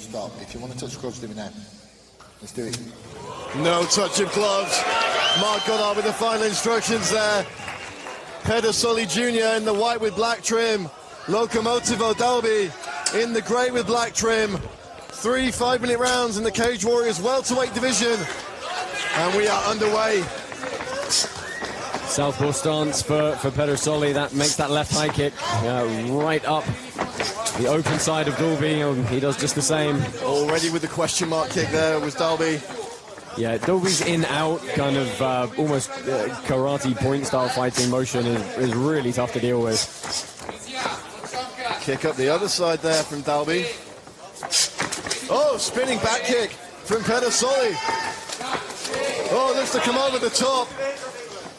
Stop. If you want to touch gloves, do it now. Let's do it. No touch of gloves. Mark Goddard with the final instructions there. Pedersoli Jr. in the white with black trim. Locomotivo Dalby in the grey with black trim. 3 5-minute rounds in the Cage Warriors welterweight division. And we are underway. Southpaw stance for Pedersoli. That makes that left high kick right up the open side of Dalby. He does just the same. Already with the question mark kick there was Dalby. Yeah, Dalby's in-out kind of almost karate point style fighting motion is really tough to deal with. Kick up the other side there from Dalby. Oh, spinning back kick from Pedersoli. Oh, looks to come over the top.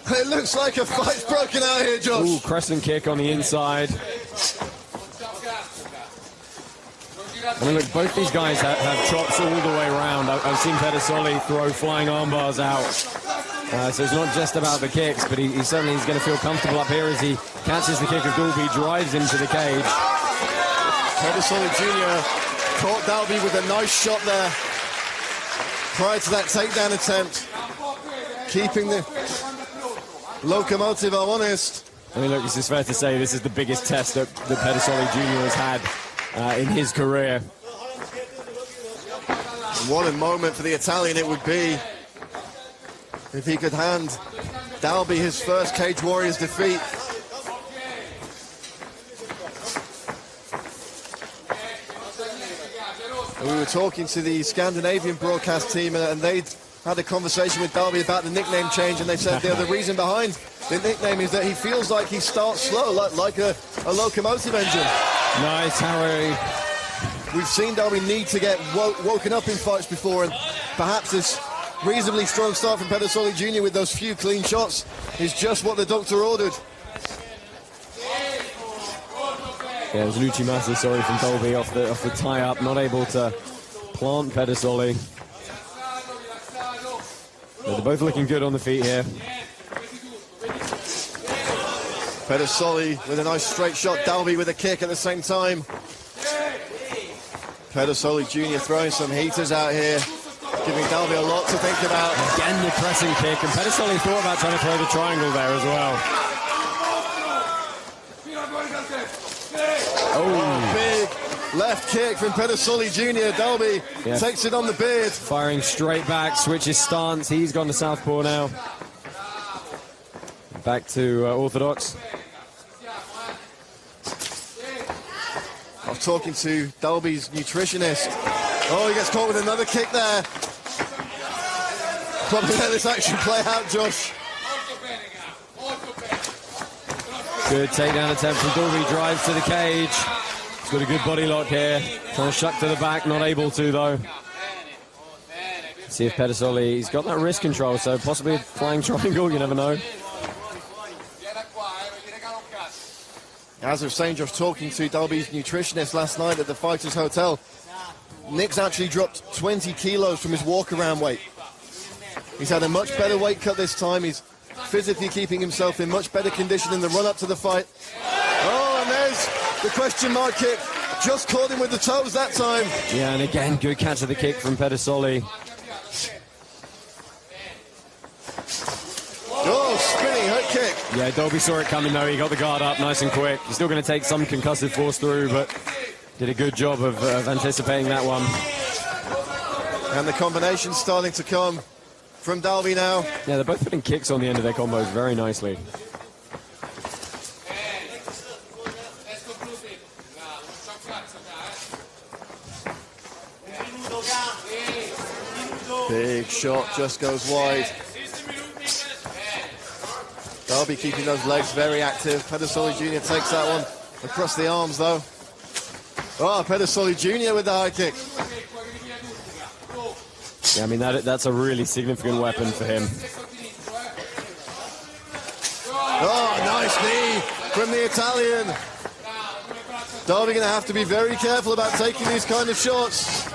It looks like a fight's broken out here, Josh. Ooh, crescent kick on the inside. I mean, look, both these guys have chops all the way around. I've seen Pedersoli throw flying arm bars out. So it's not just about the kicks, but he certainly is going to feel comfortable up here as he catches the kick of Dalby, drives into the cage. Pedersoli Jr. caught Dalby with a nice shot there prior to that takedown attempt, keeping the Locomotivo honest. I mean, look, it's fair to say this is the biggest test that Pedersoli Jr. has had in his career. What a moment for the Italian it would be if he could hand Dalby his first Cage Warriors defeat. We were talking to the Scandinavian broadcast team and they'd had a conversation with Dalby about the nickname change, and they said the reason behind the nickname is that he feels like he starts slow, like a locomotive engine. Nice, Harry. We've seen Dalby need to get woken up in fights before, and perhaps this reasonably strong start from Pedersoli Jr. with those few clean shots is just what the doctor ordered. Yeah, it was Lucci Massa, sorry, from Dalby off the tie-up, not able to plant Pedersoli. But they're both looking good on the feet here. Pedersoli with a nice straight shot, Dalby with a kick at the same time. Pedersoli Jr. throwing some heaters out here, giving Dalby a lot to think about. Again, the pressing kick, and Pedersoli thought about trying to throw the triangle there as well. Oh, big left kick from Pedersoli Jr. Dalby takes it on the beard. Firing straight back, switches stance. He's gone to southpaw now. Back to orthodox. I was talking to Dalby's nutritionist. Oh, he gets caught with another kick there. Probably let this action play out, Josh. Good takedown attempt from Dalby, drives to the cage. He's got a good body lock here. Trying to shuck to the back, not able to though. See if Pedersoli, he's got that wrist control, so possibly a flying triangle, you never know. As I was saying, Josh, talking to Dalby's nutritionist last night at the Fighters Hotel, Nick's actually dropped 20 kilos from his walk-around weight. He's had a much better weight cut this time. He's physically keeping himself in much better condition in the run-up to the fight. Oh, and there's the question mark kick. Just caught him with the toes that time. Yeah, and again, good catch of the kick from Pedersoli. Oh, spinning hook kick. Yeah, Dalby saw it coming though. He got the guard up nice and quick. He's still going to take some concussive force through, but did a good job of anticipating that one. And the combination's starting to come from Dalby now. Yeah, they're both putting kicks on the end of their combos very nicely. Big shot just goes wide. Dalby keeping those legs very active. Pedersoli Jr. takes that one across the arms though. Oh, Pedersoli Jr. with the high kick. Yeah, I mean, that's a really significant weapon for him. Oh, nice knee from the Italian. Dalby going to have to be very careful about taking these kind of shots.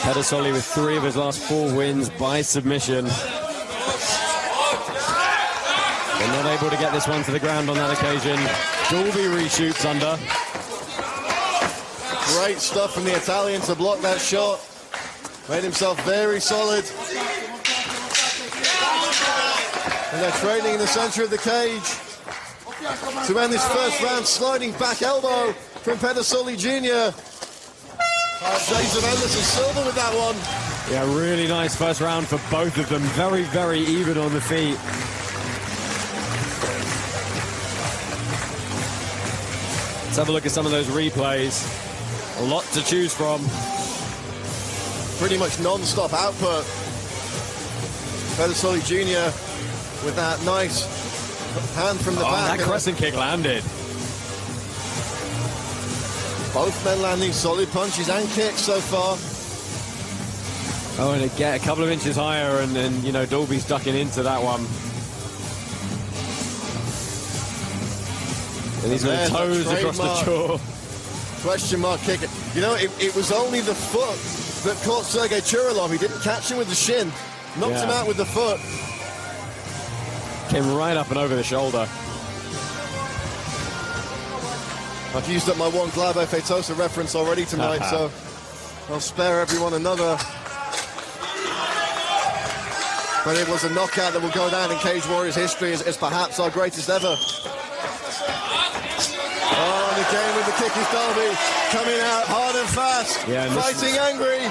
Pedersoli with 3 of his last 4 wins by submission. They're not able to get this one to the ground on that occasion. Dalby reshoots under. Great stuff from the Italian to block that shot. Made himself very solid. And they're trading in the center of the cage. To end this first round, sliding back elbow from Pedersoli Jr. Shades of endless and silver with that one. Yeah, really nice first round for both of them. Very, very even on the feet. Let's have a look at some of those replays. A lot to choose from. Pretty much non-stop output. Pedersoli Jr. with that nice hand from the back. That crescent kick landed. Both men landing solid punches and kicks so far. Oh, and get a couple of inches higher, and then, you know, Dalby's ducking into that one. And he's got toes across the jaw. Question mark kick. You know, it was only the foot that caught Sergey Churilov. He didn't catch him with the shin. Knocked him out with the foot. Came right up and over the shoulder. I've used up my one Glavo Feitosa reference already tonight, so I'll spare everyone another. But it was a knockout that will go down in Cage Warriors history as perhaps our greatest ever. Oh, and again with the kick is Dalby, coming out hard and fast, fighting angry.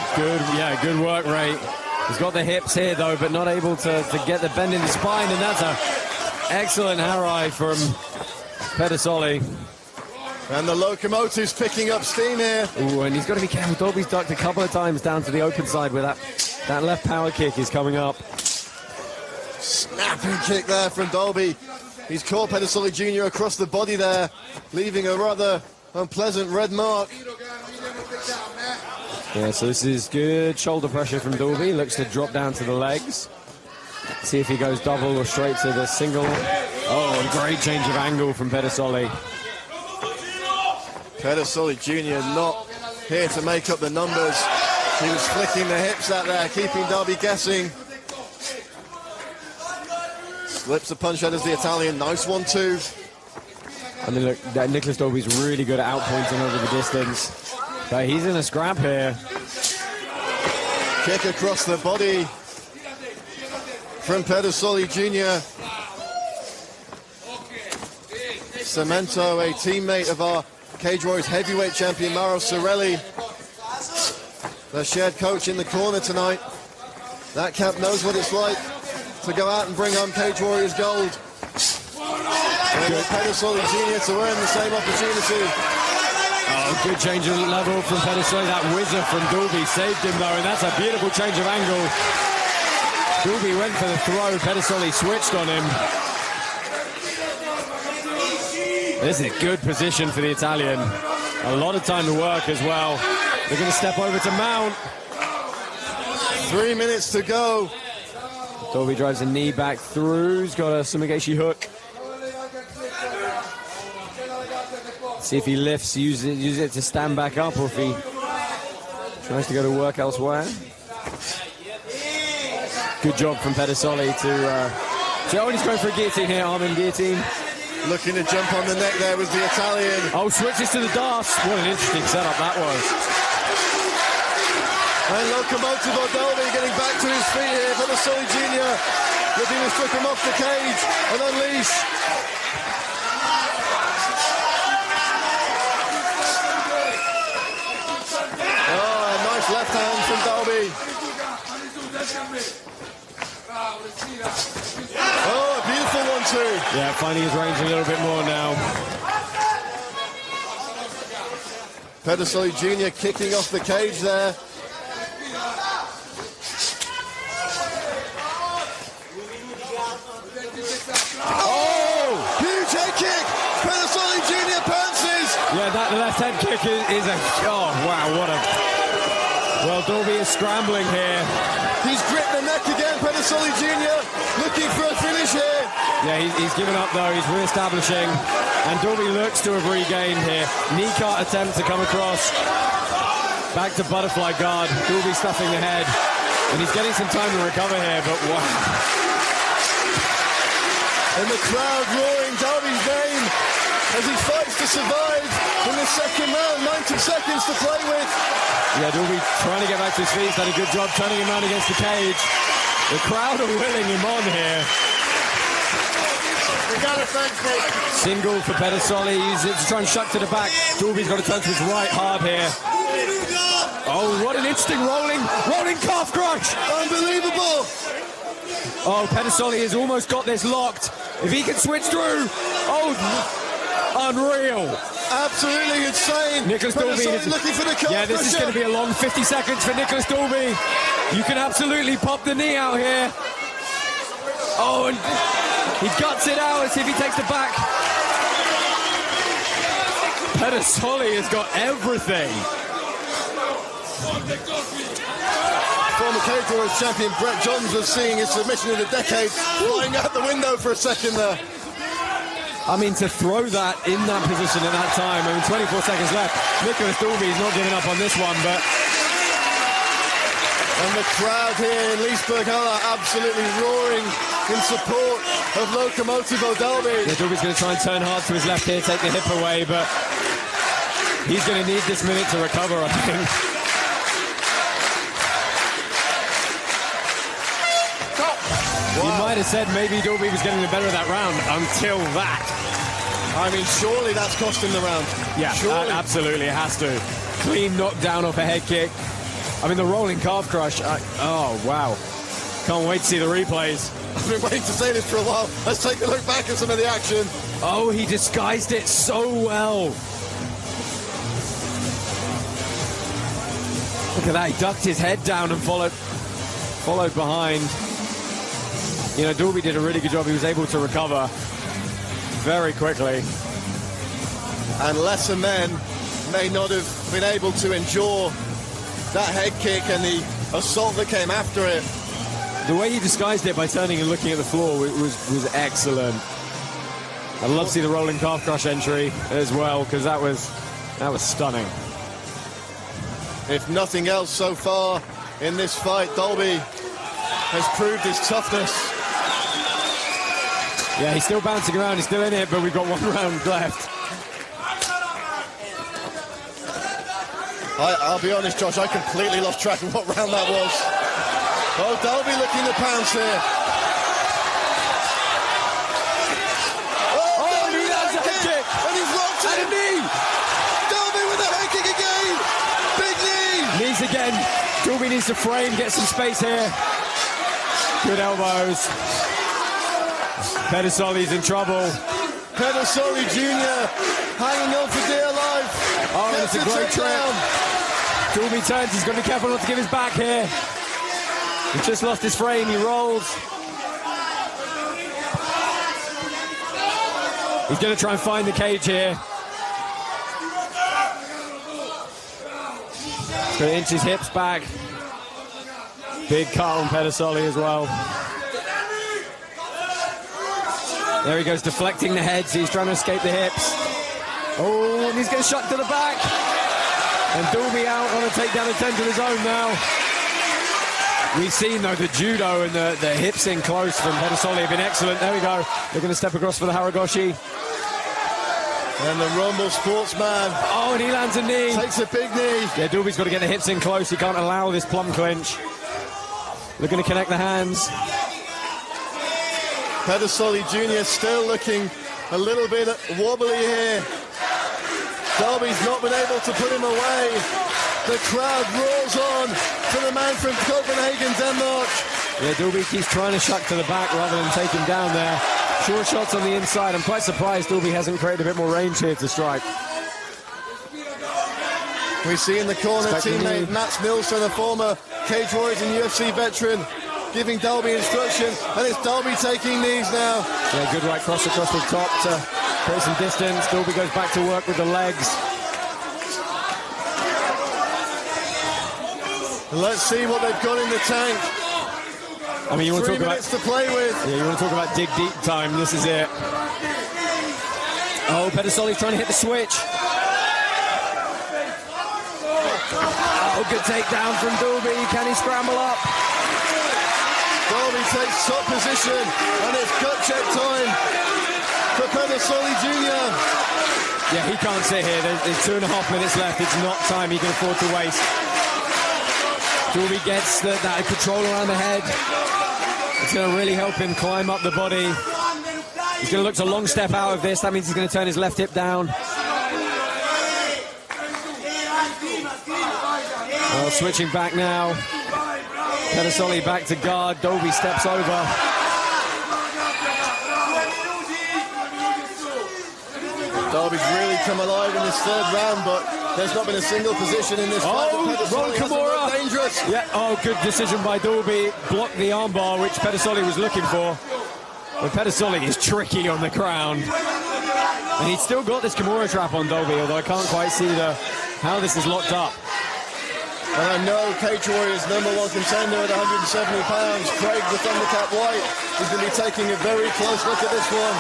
Good work rate. He's got the hips here though, but not able to get the bend in the spine, and that's a excellent harai from Pedersoli. And the locomotive's picking up steam here. Ooh, and he's got to be careful. Dalby's ducked a couple of times down to the open side where that left power kick is coming up. Snapping kick there from Dalby. He's caught Pedersoli Jr. across the body there, leaving a rather unpleasant red mark. Yeah, so this is good shoulder pressure from Dalby. Looks to drop down to the legs. See if he goes double or straight to the single. Oh, great change of angle from Pedersoli. Pedersoli Jr. not here to make up the numbers. He was flicking the hips out there, keeping Dalby guessing. Slips the punch out as the Italian. Nice 1-2. I mean, look, Nicolas Dalby's really good at outpointing over the distance. But he's in a scrap here. Kick across the body from Pedersoli Jr. Cemento, a teammate of our Cage Warriors heavyweight champion Mauro Sorelli, the shared coach in the corner tonight. That camp knows what it's like to go out and bring home Cage Warriors gold. And Pedersoli Jr. to earn the same opportunity. Oh, good change of level from Pedersoli. That whizzer from Dalby saved him though, and that's a beautiful change of angle. Dalby went for the throw, Pedersoli switched on him. This is a good position for the Italian. A lot of time to work as well. They're going to step over to mount. 3 minutes to go. Dalby drives a knee back through. He's got a Sumigashi hook. See if he lifts, use it to stand back up, or if he tries to go to work elsewhere. Good job from Pedersoli to... he's going for a guillotine here, Armin guillotine. Looking to jump on the neck there was the Italian. Oh, switches to the darts. What an interesting setup that was. And Locomotive Dalby getting back to his feet here. Pedersoli Jr. looking to strip him off the cage and unleash. Oh, a nice left hand from Dalby. Oh, a beautiful 1-2. Yeah, finding his range a little bit more now. Pedersoli Jr. kicking off the cage there. Oh, huge head kick. Pedersoli Jr. pounces. Yeah, that left head kick is a... Oh, wow, what a... Well, Dalby is scrambling here. He's gripped the neck again, Pedersoli Jr. looking for a finish here. Yeah, he's given up though, he's re-establishing. And Dalby looks to have regained here. Knee cart attempt to come across. Back to butterfly guard. Dalby stuffing the head. And he's getting some time to recover here, but wow. And the crowd roaring Dalby's name. as he fights to survive in the second round. 90 seconds to play with. Yeah, Dalby trying to get back to his feet. He's done a good job turning him around against the cage. The crowd are willing him on here. We got it, thanks, mate. Single for Pedersoli. He's trying to shuck to the back. Dalby's got to turn to his right hard here. Oh, what an interesting rolling calf crunch. Unbelievable. Oh, Pedersoli has almost got this locked. If he can switch through, unreal. Absolutely insane. Nicolas Dalby looking for the calf. Yeah, this is going to be a long 50 seconds for Nicolas Dalby. You can absolutely pop the knee out here. Oh, and he guts it out. Let's see if he takes the back. Pedersoli has got everything. Former Cage Warriors champion Brett Johns was seeing his submission of the decade flying out the window for a second there. I mean, to throw that in that position at that time, 24 seconds left. Nicolas Dalby's not giving up on this one, but... And the crowd here in Leesburg are absolutely roaring in support of Locomotivo Dalby. Yeah, Dalby's going to try and turn hard to his left here, take the hip away, but he's going to need this minute to recover, I think. You might have said maybe Dalby was getting the better of that round until that. I mean, surely that's cost him the round. Yeah, absolutely, it has to. Clean knockdown off a head kick. I mean, the rolling calf crush. Oh, wow. Can't wait to see the replays. I've been waiting to say this for a while. Let's take a look back at some of the action. Oh, he disguised it so well. Look at that. He ducked his head down and followed behind. You know, Dalby did a really good job. He was able to recover very quickly. And lesser men may not have been able to endure that head kick and the assault that came after it. The way he disguised it by turning and looking at the floor was excellent. I'd love to see the rolling calf crush entry as well, because that was stunning. If nothing else so far in this fight, Dalby has proved his toughness. Yeah, he's still bouncing around, he's still in it, but we've got one round left. I'll be honest, Josh, I completely lost track of what round that was. Oh, Dalby looking to pounce here. Oh, he lands a head kick! And he's locked And a it! knee! Dalby with a head kick again! Big knee! Knees again. Dalby needs to frame, get some space here. Good elbows. Pedersoli's in trouble. Pedersoli Jr. hanging on for dear life. Oh, it's a great trip. Dalby turns, he's got to be careful not to give his back here. He just lost his frame, he rolls. He's going to try and find the cage here. He's going to inch his hips back. Big cut on Pedersoli as well. There he goes, deflecting the heads. He's trying to escape the hips. Oh, and he's going to shut to the back. And Dalby out on a takedown attempt of his own now. We've seen, though, the judo and the hips in close from Pedersoli have been excellent. There we go. They're going to step across for the Haragoshi. And the Rumble sportsman. Oh, and he lands a knee. Takes a big knee. Yeah, Dalby's got to get the hips in close. He can't allow this plum clinch. Looking to connect the hands. Pedersoli Jr. still looking a little bit wobbly here. Dalby's not been able to put him away. The crowd roars on for the man from Copenhagen, Denmark. Yeah, Dalby keeps trying to shuck to the back rather than take him down there. Short shots on the inside. I'm quite surprised Dalby hasn't created a bit more range here to strike. We see in the corner teammate Mats Nilsson, a former Cage Warriors and UFC veteran, giving Dalby instruction, and it's Dalby taking knees now. Yeah, good right cross across the top to create some distance. Dalby goes back to work with the legs. Let's see what they've got in the tank. I mean, you want to 3 talk minutes about to play with. Yeah, you want to talk about dig deep time. This is it. Oh, Pedersoli's trying to hit the switch. Oh, good takedown from Dalby. Can he scramble up? Dalby takes top position, and it's gut check time. for Pedersoli Jr. Yeah, he can't sit here. There's 2.5 minutes left. It's not time he can afford to waste. Dalby gets that control around the head. It's going to really help him climb up the body. He's going to look to long step out of this. That means he's going to turn his left hip down. Well, switching back now. Pedersoli back to guard. Dalby steps over. Dalby's really come alive in this third round, but there's not been a single position in this fight. Ron Kimura. Dangerous. Yeah, good decision by Dalby. Blocked the armbar, which Pedersoli was looking for. But Pedersoli is tricky on the ground. And he's still got this Kimura trap on Dalby, although I can't quite see how this is locked up. And I know Cage Warriors' #1 contender at 170 pounds, Craig the Thundercat White, is going to be taking a very close look at this one.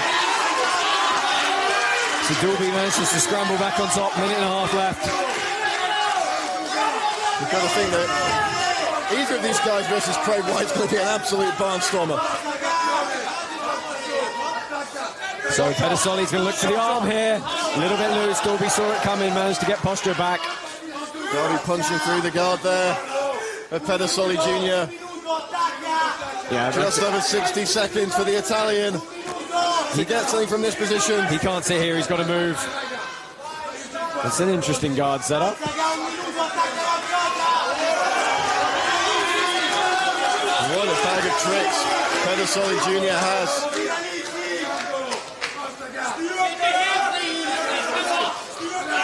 So Dalby manages to scramble back on top, 1.5 minutes left. You've got to think that either of these guys versus Craig White's going to be an absolute barnstormer. So Pedersoli's going to look for the arm here. A little bit loose. Dalby saw it coming, managed to get posture back. Dalby punching through the guard there of Pedersoli Jr. Yeah, just over 60 seconds for the Italian to get something from this position. He can't sit here, he's got to move. It's an interesting guard setup. What a bag of tricks Pedersoli Jr. has.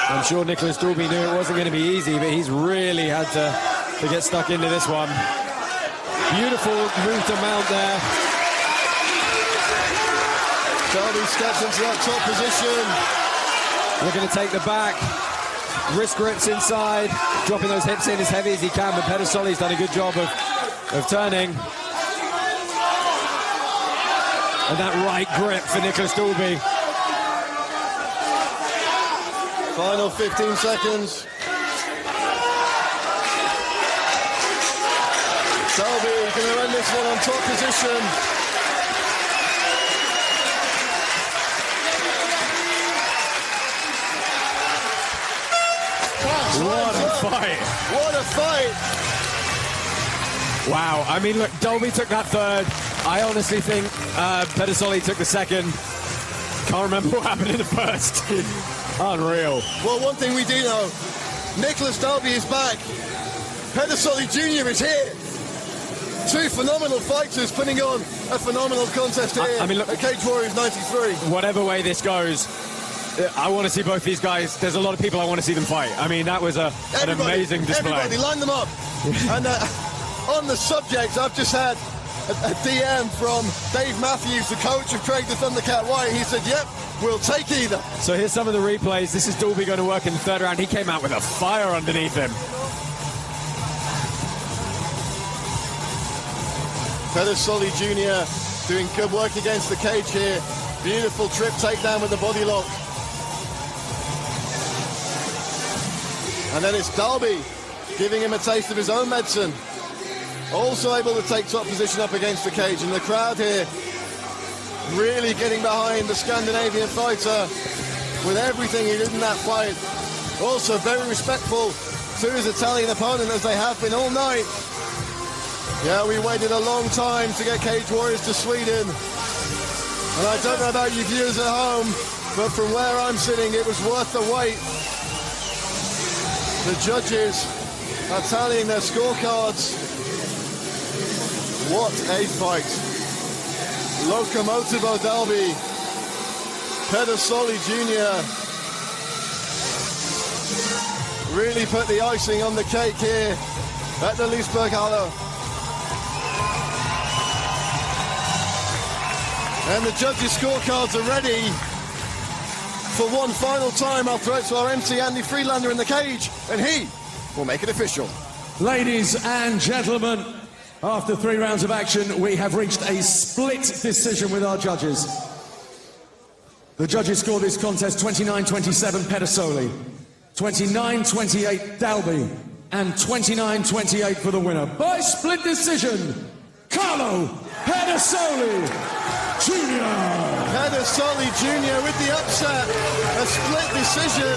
I'm sure Nicolas Dalby knew it wasn't going to be easy, but he's really had to get stuck into this one. Beautiful move to mount there. Dalby steps into that top position. Looking to take the back. Wrist grips inside, dropping those hips in as heavy as he can, but Pedersoli's done a good job of turning. And that right grip for Nicolas Dalby. Final 15 seconds. Dalby going to end this one on top position. What a fight. What a fight. Wow, I mean, look, Dalby took that third. I honestly think Pedersoli took the second. Can't remember what happened in the first. Unreal. Well, one thing we do know, Nicolas Dalby is back. Pedersoli Jr. is here. Two phenomenal fighters putting on a phenomenal contest here. I mean, look, at Cage Warriors 93. Whatever way this goes, I want to see both these guys. There's a lot of people I want to see them fight. I mean, that was an amazing display. Everybody, line them up. And on the subject, I've just had a DM from Dave Matthews, the coach of Craig the Thundercat White. He said, yep, we'll take either. So here's some of the replays. This is Dalby going to work in the third round. He came out with a fire underneath him. Pedersoli Jr. doing good work against the cage here. Beautiful trip takedown with the body lock. And then it's Dalby giving him a taste of his own medicine. Also able to take top position up against the cage. And the crowd here really getting behind the Scandinavian fighter with everything he did in that fight. Also very respectful to his Italian opponent, as they have been all night. Yeah, we waited a long time to get Cage Warriors to Sweden. And I don't know about you viewers at home, but from where I'm sitting, it was worth the wait. The judges are tallying their scorecards. What a fight. Locomotivo Dalby, Pedersoli Jr. really put the icing on the cake here at the Leesburg-Halle. And the judges' scorecards are ready for one final time. I'll throw it to our MC Andy Friedlander in the cage, and he will make it official. Ladies and gentlemen, after 3 rounds of action, we have reached a split decision with our judges. The judges scored this contest 29-27 Pedersoli, 29-28 Dalby, and 29-28 for the winner. By split decision, Carlo Pedersoli Jr. Pedersoli Jr. with the upset. A split decision.